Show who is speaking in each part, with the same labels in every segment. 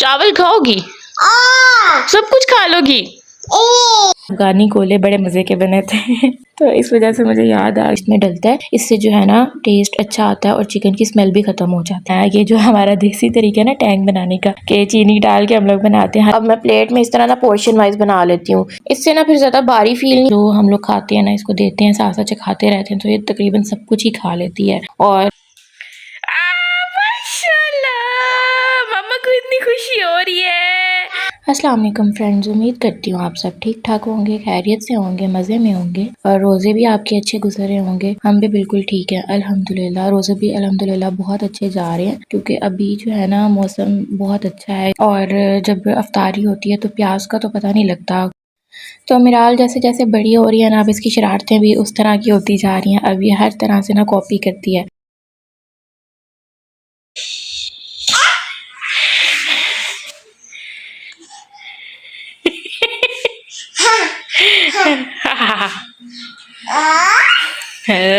Speaker 1: चावल खाओगी? सब कुछ खा लोगी? अफगानी कोले बड़े मज़े के बने थे तो इस वजह से मुझे याद आ, इसमें डलता है, इससे जो है ना टेस्ट अच्छा आता है और चिकन की स्मेल भी ख़त्म हो जाता है। ये जो हमारा देसी तरीका है ना टैंग बनाने का, कि चीनी डाल के हम लोग बनाते हैं। अब मैं प्लेट में इस तरह ना पोर्शन वाइज बना लेती हूँ, इससे ना फिर ज़्यादा भारी फील नहीं। जो हम लोग खाते हैं ना, इसको देते हैं साथ साथ चखाते रहते हैं, तो ये तकरीबन सब कुछ ही खा लेती है। और माशाल्लाह, मम्मा को इतनी खुशी हो रही है। अस्सलाम वालेकुम फ्रेंड्स, उम्मीद करती हूँ आप सब ठीक ठाक होंगे, खैरियत से होंगे, मज़े में होंगे और रोज़े भी आपके अच्छे गुजरे होंगे। हम भी बिल्कुल ठीक है अल्हम्दुलिल्लाह। रोज़े भी अल्हम्दुलिल्लाह बहुत अच्छे जा रहे हैं, क्योंकि अभी जो है ना मौसम बहुत अच्छा है और जब अफ्तारी होती है तो प्याज का तो पता नहीं लगता। तो मिराल जैसे जैसे बड़ी हो रही है ना, अब इसकी शरारतें भी उस तरह की होती जा रही हैं। अब ये हर तरह से ना कॉपी करती है।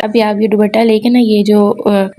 Speaker 1: अभी आप ये दुपट्टा लेके ना, ये जो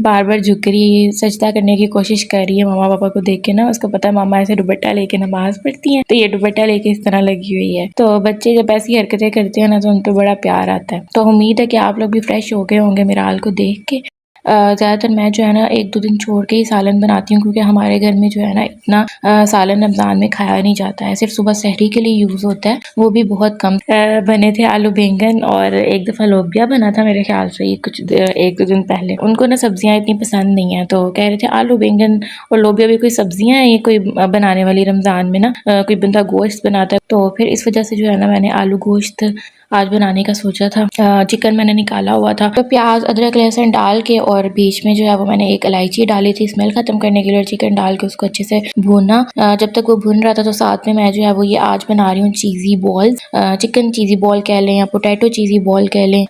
Speaker 1: बार बार झुक रही, सजदा करने की कोशिश कर रही है मामा पापा को देख के ना, उसको पता है मामा ऐसे दुपट्टा लेके नमाज पढ़ती हैं, तो ये दुपट्टा लेके इस तरह लगी हुई है। तो बच्चे जब ऐसी हरकतें करते हैं ना, तो उनको बड़ा प्यार आता है। तो उम्मीद है कि आप लोग भी फ्रेश हो गए होंगे मिराल को देख के। ज़्यादातर मैं जो है ना 1-2 दिन छोड़ के ही सालन बनाती हूँ, क्योंकि हमारे घर में जो है ना इतना सालन रमज़ान में खाया नहीं जाता है, सिर्फ सुबह सहरी के लिए यूज़ होता है, वो भी बहुत कम। बने थे आलू बैंगन और एक दफ़ा लोबिया बना था मेरे ख्याल से, ये कुछ 1-2 दिन पहले। उनको ना सब्जियाँ इतनी पसंद नहीं है, तो कह रहे थे आलू बैंगन और लोबिया भी कोई सब्जियाँ हैं ये कोई बनाने वाली रमज़ान में ना, कोई बंदा गोश्त बनाता है। तो फिर इस वजह से जो है ना मैंने आलू गोश्त आज बनाने का सोचा था। चिकन मैंने निकाला हुआ था, तो प्याज अदरक लहसुन डाल के और बीच में जो है वो मैंने एक इलायची डाली थी स्मेल खत्म करने के लिए, और चिकन डाल के उसको अच्छे से भूना। जब तक वो भून रहा था तो साथ में मैं जो है वो ये आज बना रही हूँ चीज़ी बॉल्स, चिकन चीज़ी बॉल कह लें या पोटैटो चीज़ी बॉल कह लें।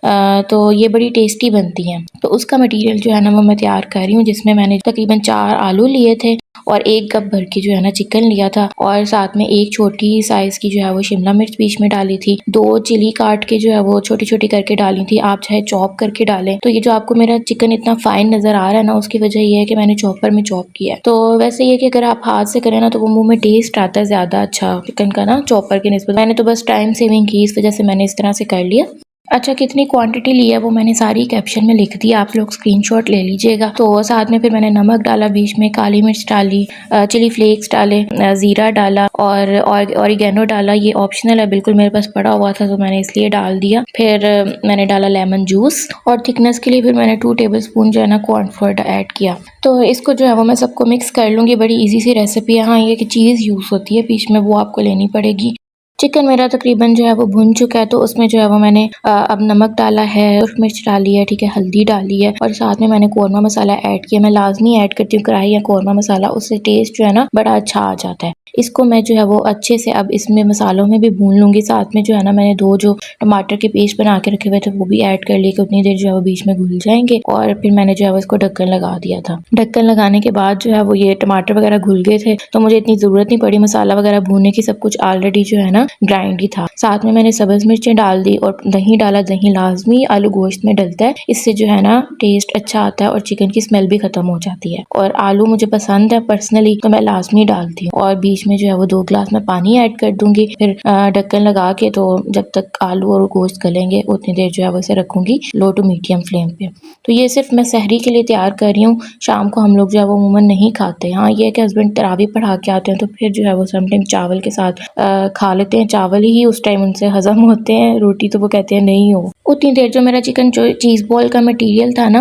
Speaker 1: तो ये बड़ी टेस्टी बनती हैं। तो उसका मटीरियल जो है ना वो मैं तैयार कर रही हूँ, जिसमें मैंने तकरीबन 4 आलू लिए थे और 1 कप भर के जो है ना चिकन लिया था, और साथ में एक छोटी साइज़ की जो है वो शिमला मिर्च बीच में डाली थी, 2 चिली काट के जो है वो छोटी छोटी करके डाली थी, आप चाहे चॉप करके डालें। तो ये जो आपको मेरा चिकन इतना फाइन नज़र आ रहा है ना, उसकी वजह ये है कि मैंने चॉपर में चॉप किया है। तो वैसे ये कि अगर आप हाथ से करें ना तो वो मुंह में टेस्ट आता है ज़्यादा अच्छा चिकन का ना, चॉपर की निस्बत। मैंने तो बस टाइम सेविंग की, इस वजह से मैंने इस तरह से कर लिया। अच्छा, कितनी क्वांटिटी ली है वो मैंने सारी कैप्शन में लिख दी, आप लोग स्क्रीनशॉट ले लीजिएगा। तो साथ में फिर मैंने नमक डाला, बीच में काली मिर्च डाली, चिली फ्लेक्स डाले, ज़ीरा डाला और ऑरिगेनो डाला। ये ऑप्शनल है बिल्कुल, मेरे पास पड़ा हुआ था तो मैंने इसलिए डाल दिया। फिर मैंने डाला लेमन जूस, और थिकनेस के लिए फिर मैंने 2 टेबलस्पून जो है ना कॉर्नफ्लोर ऐड किया। तो इसको जो है वो मैं सबको मिक्स कर लूँगी। बड़ी ईजी सी रेसिपी है। हाँ, ये कि चीज़ यूज़ होती है बीच में, वो आपको लेनी पड़ेगी। चिकन मेरा तकरीबन जो है वो भुन चुका है, तो उसमें जो है वो मैंने अब नमक डाला है, मिर्च डाली है, ठीक है, हल्दी डाली है, और साथ में मैंने कौरमा मसाला ऐड किया। मैं लाजमी ऐड करती हूँ कढ़ाई या कौरमा मसाला, उससे टेस्ट जो है ना बड़ा अच्छा आ जाता है। इसको मैं जो है वो अच्छे से अब इसमें मसालों में भी भून लूँगी। साथ में जो है ना मैंने 2 जो टमाटर के पेस्ट बना के रखे हुए थे वो भी ऐड कर लिए, कि उतनी देर जो है वो बीच में घुल जाएंगे। और फिर मैंने जो है वो इसको ढक्कन लगा दिया था। ढक्कन लगाने के बाद जो है वो ये टमाटर वगैरह घुल गए थे, तो मुझे इतनी ज़रूरत नहीं पड़ी मसाला वगैरह भूनने की, सब कुछ ऑलरेडी जो है ना ग्राइंड ही था। साथ में मैंने सब्ज़ मिर्चें डाल दी और दही डाला। दही लाजमी आलू गोश्त में डलता है, इससे जो है ना टेस्ट अच्छा आता है और चिकन की स्मेल भी खत्म हो जाती है। और आलू मुझे पसंद है पर्सनली, तो मैं लाजमी डालती हूँ। और बीच में जो है वो 2 गिलास में पानी ऐड कर दूंगी। फिर ढक्कन लगा के, तो जब तक आलू और गोश्त गलेंगे उतनी देर जो है वो इसे रखूंगी लो टू मीडियम फ्लेम पे। तो ये सिर्फ मैं सहरी के लिए तैयार कर रही हूँ, शाम को हम लोग जो है वो अमूमन नहीं खाते। हाँ, ये है कि हस्बैंड तरावी पढ़ा के आते हैं तो फिर जो है वो समटाइम चावल के साथ खा लेते हैं। चावल ही उस टाइम उनसे हजम होते हैं, रोटी तो वो कहते हैं नहीं हो। उतनी देर जो मेरा चिकन चीज़ बॉल का मटेरियल था ना,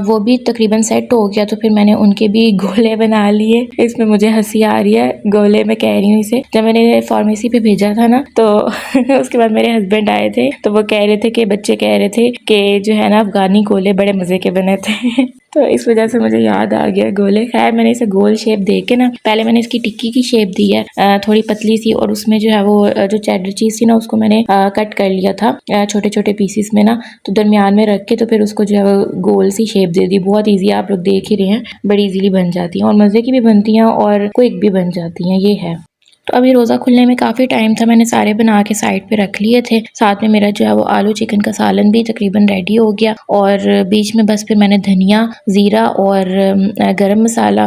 Speaker 1: वो भी तकरीबन सेट हो गया, तो फिर मैंने उनके भी गोले बना लिए। इसमें मुझे हंसी आ रही है, गोले मैं कह रही हूँ इसे। जब मैंने फार्मेसी पे भेजा था ना, तो उसके बाद मेरे हस्बैंड आए थे, तो वो कह रहे थे कि बच्चे कह रहे थे कि जो है ना अफगानी गोले बड़े मज़े के बने थे तो इस वजह से मुझे याद आ गया गोले। खैर, मैंने इसे गोल शेप दे के ना, पहले मैंने इसकी टिक्की की शेप दी है थोड़ी पतली सी, और उसमें जो है वो जो चेडर चीज़ थी ना उसको मैंने कट कर लिया था छोटे छोटे पीसीस में ना, तो दरमियान में रख के तो फिर उसको जो है वो गोल सी शेप दे दी। बहुत ईजी, आप लोग देख ही रहे हैं, बड़ी इजीली बन जाती हैं और मज़े की भी बनती हैं और क्विक भी बन जाती हैं, ये है। तो अभी रोज़ा खुलने में काफ़ी टाइम था, मैंने सारे बना के साइड पे रख लिए थे। साथ में मेरा जो है वो आलू चिकन का सालन भी तकरीबन रेडी हो गया और बीच में बस फिर मैंने धनिया, ज़ीरा और गरम मसाला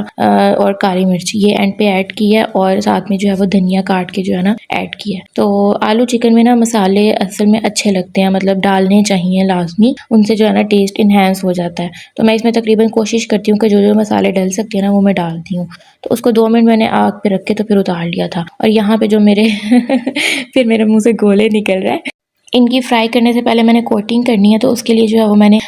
Speaker 1: और काली मिर्च ये एंड पे ऐड की है और साथ में जो है वो धनिया काट के जो है ना ऐड किया है। तो आलू चिकन में ना मसाले असल में अच्छे लगते हैं, मतलब डालने चाहिए लाज़मी, उनसे जो है ना टेस्ट इन्हेंस हो जाता है। तो मैं इसमें तकरीबन कोशिश करती हूँ कि जो मसाले डल सकते हैं ना वो मैं डालती हूँ। तो उसको 2 मिनट मैंने आग पे रख के तो फिर उतार लिया था और यहाँ पे जो मेरे फिर मेरे मुँह से गोले निकल रहा है। इनकी फ्राई करने से पहले मैंने कोटिंग करनी है, तो उसके लिए जो है वो मैंने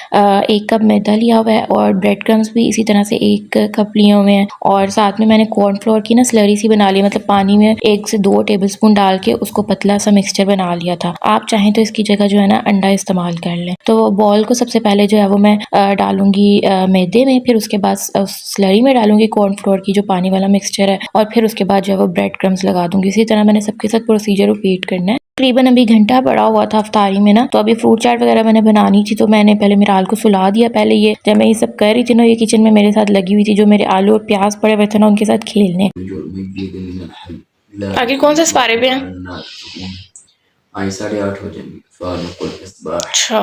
Speaker 1: 1 कप मैदा लिया हुआ है और ब्रेड क्रम्स भी इसी तरह से 1 कप लिए हुए हैं और साथ में मैंने कॉर्नफ्लोर की ना स्लरी सी बना ली, मतलब पानी में 1 से 2 टेबलस्पून डाल के उसको पतला सा मिक्सचर बना लिया था। आप चाहें तो इसकी जगह जो है ना अंडा इस्तेमाल कर लें। तो बॉल को सबसे पहले जो है वो मैं डालूँगी मैदे में, फिर उसके बाद स्लरी में डालूँगी कॉर्नफ्लोर की जो पानी वाला मिक्सचर है और फिर उसके बाद जो है वो ब्रेड क्रम्स लगा दूँगी। इसी तरह मैंने सबके साथ प्रोसीजर रिपीट करना है। तकरीबन अभी घंटा पड़ा हुआ था अफ्तारी में ना, तो अभी फ्रूट चाट वगैरह मैंने बनानी थी, तो मैंने पहले मिराल को सुला दिया। पहले ये जब मैं ये सब कर रही थी ना, ये किचन में मेरे साथ लगी हुई थी, जो मेरे आलू और प्याज पड़े हुए थे ना उनके साथ खेलने। आगे कौन से सिपारे पे हैं?
Speaker 2: 8:30 हो जाएंगे।
Speaker 1: अच्छा,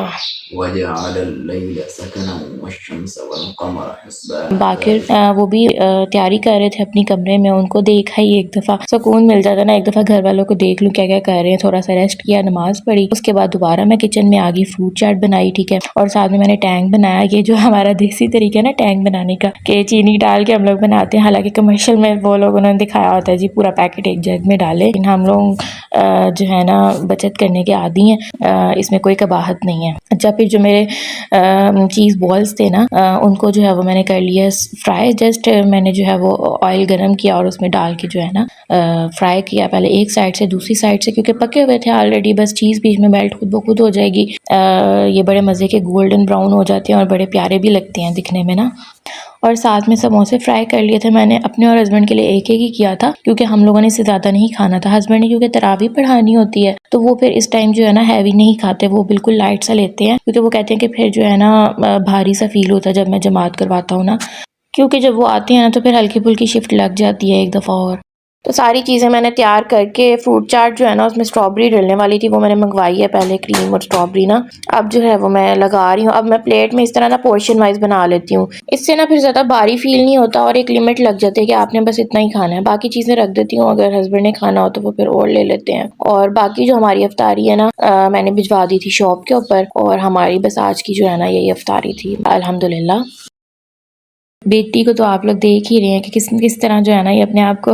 Speaker 1: बाकिर वो भी तैयारी कर रहे थे अपनी कमरे में, उनको देखा ही एक दफ़ा सुकून मिल जाता ना, एक दफ़ा घर वालों को देख लूँ क्या क्या कर रहे हैं। थोड़ा सा रेस्ट किया, नमाज पढ़ी, उसके बाद दोबारा मैं किचन में आ गई, फ्रूट चाट बनाई, ठीक है, और साथ में मैंने टैंग बनाया। ये जो हमारा देसी तरीका है ना टैंग बनाने का, कि चीनी डाल के हम लोग बनाते हैं, हालांकि कमर्शियल में वो लोग उन्होंने दिखाया होता है जी पूरा पैकेट एक जग में डाले, लेकिन हम लोग जो है ना बचत करने के आदी हैं, इसमें कोई कबाहत नहीं है। अच्छा, फिर जो मेरे चीज़ बॉल्स थे ना, उनको जो है वो मैंने कर लिया फ्राई। जस्ट मैंने जो है वो ऑयल गरम किया और उसमें डाल के जो है ना फ्राई किया, पहले एक साइड से दूसरी साइड से, क्योंकि पके हुए थे ऑलरेडी, बस चीज़ बीच में मेल्ट खुद ब खुद हो जाएगी। ये बड़े मज़े के गोल्डन ब्राउन हो जाते हैं और बड़े प्यारे भी लगते हैं दिखने में ना। और साथ में समोसे फ्राई कर लिए थे मैंने, अपने और हस्बैंड के लिए एक एक ही किया था, क्योंकि हम लोगों ने इससे ज़्यादा नहीं खाना था। हस्बैंड ने क्योंकि तरावी पढ़ानी होती है, तो वो फिर इस टाइम जो है ना हैवी नहीं खाते, वो बिल्कुल लाइट सा लेते हैं, क्योंकि वो कहते हैं कि फिर जो है ना भारी सा फील होता है जब मैं जमात करवाता हूँ ना, क्योंकि जब वो आते हैं ना तो फिर हल्की फुल्की शिफ्ट लग जाती है एक दफ़ा और। तो सारी चीज़ें मैंने तैयार करके, फ्रूट चाट जो है ना उसमें स्ट्रॉबेरी डलने वाली थी, वो मैंने मंगवाई है पहले, क्रीम और स्ट्रॉबेरी ना। अब जो है वो मैं लगा रही हूँ। अब मैं प्लेट में इस तरह ना पोर्शन वाइज बना लेती हूँ, इससे ना फिर ज़्यादा भारी फील नहीं होता और एक लिमिट लग जाती है कि आपने बस इतना ही खाना है। बाकी चीज़ें रख देती हूँ, अगर हस्बैंड ने खाना हो तो वो फिर और ले लेते हैं। और बाकी जो हमारी अफ्तारी है ना, मैंने भिजवा दी थी शॉप के ऊपर, और हमारी बस आज की जो है ना यही अफ्तारी थी अल्हम्दुलिल्लाह। बेटी को तो आप लोग देख ही रहे हैं कि किस तरह जो है ना ये अपने आप को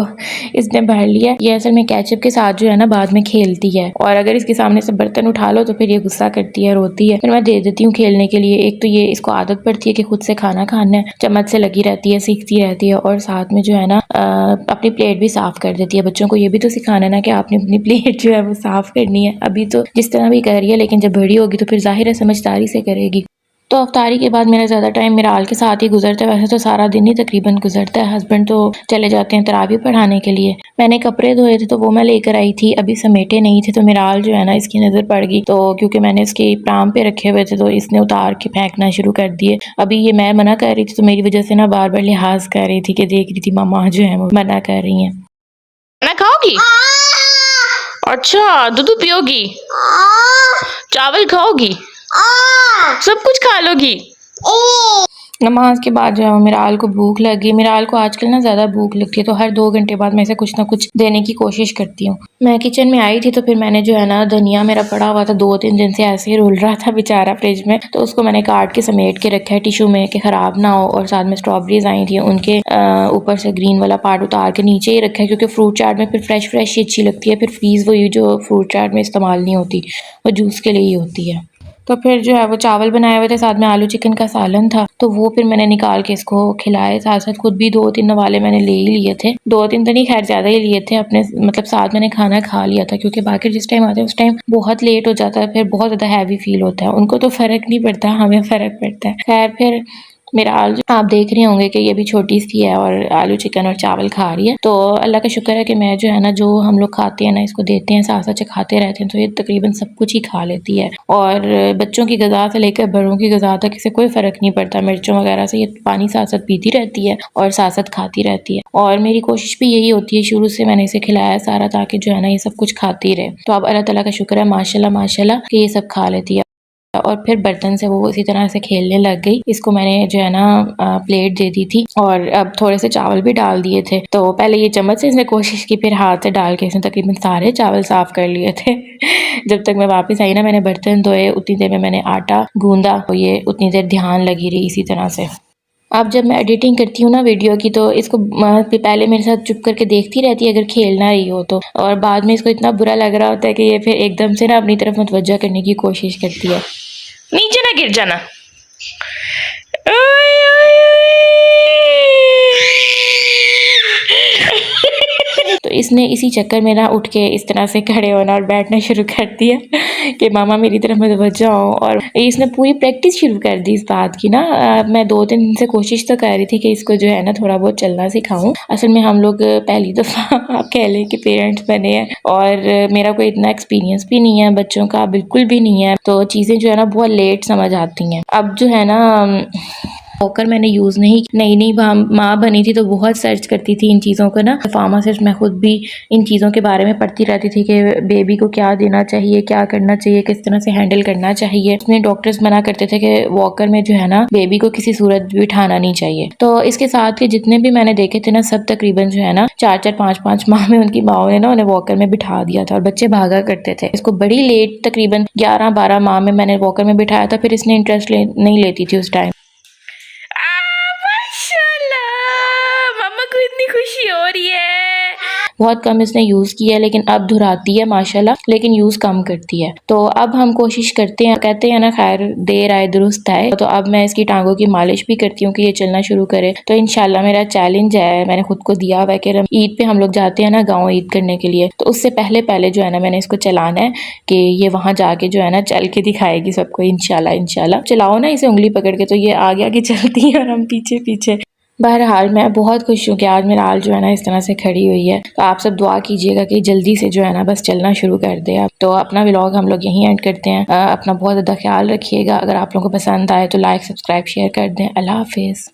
Speaker 1: इसने भर लिया। ये असल में केचप के साथ जो है ना बाद में खेलती है, और अगर इसके सामने से बर्तन उठा लो तो फिर ये गुस्सा करती है, रोती है, फिर मैं दे देती हूँ खेलने के लिए। एक तो ये इसको आदत पड़ती है कि खुद से खाना खाना है, चम्मच से लगी रहती है, सीखती रहती है, और साथ में जो है ना अपनी प्लेट भी साफ़ कर देती है। बच्चों को ये भी तो सिखाना है ना कि आपने अपनी प्लेट जो है वो साफ़ करनी है। अभी तो जिस तरह भी कर रही है, लेकिन जब बड़ी होगी तो फिर ज़ाहिर है समझदारी से करेगी। तो अफ्तारी के बाद मेरा ज़्यादा टाइम मिराल के साथ ही गुजरता है, वैसे तो सारा दिन ही तकरीबन गुजरता है। हस्बैंड तो चले जाते हैं तरावी पढ़ाने के लिए। मैंने कपड़े धोए थे तो वो मैं लेकर आई थी, अभी समेटे नहीं थे, तो मिराल जो है ना इसकी नज़र पड़ गई, तो क्योंकि मैंने इसके प्राम पे रखे हुए थे तो इसने उतार के फेंकना शुरू कर दिए। अभी ये मैं मना कर रही थी तो मेरी वजह से ना बार बार लिहाज कर रही थी कि देख रही थी मामा जो है वो मना कर रही हैं। खाना खाओगी? अच्छा, दूध पियोगी? चावल खाओगी? सब कुछ खा लोगी? नमाज के बाद जो है मिराल को भूख लगी। मिराल को आजकल ना ज़्यादा भूख लगती है, तो हर 2 घंटे बाद मैं इसे कुछ ना कुछ देने की कोशिश करती हूँ। मैं किचन में आई थी तो फिर मैंने जो है ना धनिया मेरा पड़ा हुआ था 2-3 दिन से, ऐसे ही रुल रहा था बेचारा फ्रिज में, तो उसको मैंने काट के समेट के रखा है टिशू में कि ख़राब ना हो। और साथ में स्ट्रॉबेरीज आई थी, उनके ऊपर से ग्रीन वाला पार्ट उतार के नीचे ही रखा है, क्योंकि फ्रूट चाट में फिर फ्रेश ही अच्छी लगती है। फिर फ्रीज़ वही जो फ्रूट चाट में इस्तेमाल नहीं होती, वो जूस के लिए ही होती है। तो फिर जो है वो चावल बनाए हुए थे, साथ में आलू चिकन का सालन था, तो वो फिर मैंने निकाल के इसको खिलाए। साथ साथ खुद भी 2-3 नवाले मैंने ले ही लिए थे, 2-3 तो नहीं खैर ज़्यादा ही लिए थे अपने, मतलब साथ मैंने खाना खा लिया था, क्योंकि बाकी जिस टाइम आते हैं उस टाइम बहुत लेट हो जाता है, फिर बहुत ज़्यादा हैवी फील होता है। उनको तो फ़र्क नहीं पड़ता, हमें फ़र्क पड़ता है। खैर फिर मेरा आलू आप देख रहे होंगे कि ये भी छोटी सी है और आलू चिकन और चावल खा रही है। तो अल्लाह का शुक्र है कि मैं जो है ना, जो हम लोग खाते हैं ना, इसको देते हैं, साथ साथ खाते रहते हैं, तो ये तकरीबन सब कुछ ही खा लेती है। और बच्चों की ग़िज़ा से लेकर बड़ों की ग़िज़ा तक इसे कोई फ़र्क नहीं पड़ता। मिर्चों वगैरह से ये पानी साथ साथ पीती रहती है और साथ साथ खाती रहती है। और मेरी कोशिश भी यही होती है, शुरू से मैंने इसे खिलाया सारा, ताकि जो है ना ये सब कुछ खाती रहे। तो अब अल्लाह ताला का शुक्र है माशाल्लाह माशाल्लाह कि ये सब खा लेती है। और फिर बर्तन से वो इसी तरह से खेलने लग गई। इसको मैंने जो है ना प्लेट दे दी थी और अब थोड़े से चावल भी डाल दिए थे। तो पहले ये चम्मच से इसने कोशिश की, फिर हाथ से डाल के इसने तकरीबन सारे चावल साफ़ कर लिए थे। जब तक मैं वापस आई ना, मैंने बर्तन धोए, उतनी देर में मैंने आटा गूंदा, तो ये उतनी देर ध्यान लगी रही इसी तरह से। अब जब मैं एडिटिंग करती हूँ ना वीडियो की, तो इसको पहले मेरे साथ चुप करके देखती रहती है अगर खेल ना रही हो तो, और बाद में इसको इतना बुरा लग रहा होता है कि ये फिर एकदम से ना अपनी तरफ मुतवज्जा करने की कोशिश करती है। नीचे ना गिर जाना। तो इसने इसी चक्कर में ना उठ के इस तरह से खड़े होना और बैठना शुरू कर दिया कि मामा मेरी तरफ मुतवज्जा हो। और इसने पूरी प्रैक्टिस शुरू कर दी इस बात की ना। मैं 2-3 दिन से कोशिश तो कर रही थी कि इसको जो है ना थोड़ा बहुत चलना सिखाऊं। असल में हम लोग पहली दफ़ा आप कह लें कि पेरेंट्स बने हैं, और मेरा कोई इतना एक्सपीरियंस भी नहीं है बच्चों का, बिल्कुल भी नहीं है। तो चीज़ें जो है ना बहुत लेट समझ आती हैं। अब जो है ना वॉकर मैंने यूज़ नहीं, नई माँ बनी थी तो बहुत सर्च करती थी इन चीज़ों को ना। फार्मासिस्ट मैं खुद भी इन चीज़ों के बारे में पढ़ती रहती थी कि बेबी को क्या देना चाहिए, क्या करना चाहिए, किस तरह से हैंडल करना चाहिए। इसमें डॉक्टर्स मना करते थे कि वॉकर में जो है ना बेबी को किसी सूरत भी बिठाना नहीं चाहिए। तो इसके साथ के जितने भी मैंने देखे थे ना, सब तकरीबन जो है ना 4-4 5-5 माह में उनकी माओ ने ना उन्हें वॉकर में बिठा दिया था और बच्चे भागा करते थे। इसको बड़ी लेट तकरीबन 11-12 माह में मैंने वॉकर में बिठाया था, फिर इसने इंटरेस्ट नहीं लेती थी उस टाइम। मम्मा को इतनी खुशी हो रही है। बहुत कम इसने यूज़ किया है, लेकिन अब धुराती है माशाल्लाह, लेकिन यूज़ कम करती है। तो अब हम कोशिश करते हैं, कहते हैं ना खैर देर आए दुरुस्त आए। तो अब मैं इसकी टांगों की मालिश भी करती हूँ कि ये चलना शुरू करे। तो इंशाल्लाह मेरा चैलेंज है, मैंने खुद को दिया हुआ है कि ईद पे हम लोग जाते हैं ना गाँव ईद करने के लिए, तो उससे पहले जो है ना मैंने इसको चलाना है कि ये वहाँ जाके जो है ना चल के दिखाएगी सबको इंशाल्लाह। चलाओ ना इसे उंगली पकड़ के, तो ये आगे आगे चलती है और हम पीछे पीछे। बहरहाल मैं बहुत खुश हूँ कि आज मेरा आल जो है ना इस तरह से खड़ी हुई है। तो आप सब दुआ कीजिएगा कि जल्दी से जो है ना बस चलना शुरू कर दे। अब तो अपना व्लॉग हम लोग यहीं एंड करते हैं। अपना बहुत ज़्यादा ख्याल रखिएगा। अगर आप लोगों को पसंद आए तो लाइक, सब्सक्राइब, शेयर कर दें। अल्लाह हाफिज़।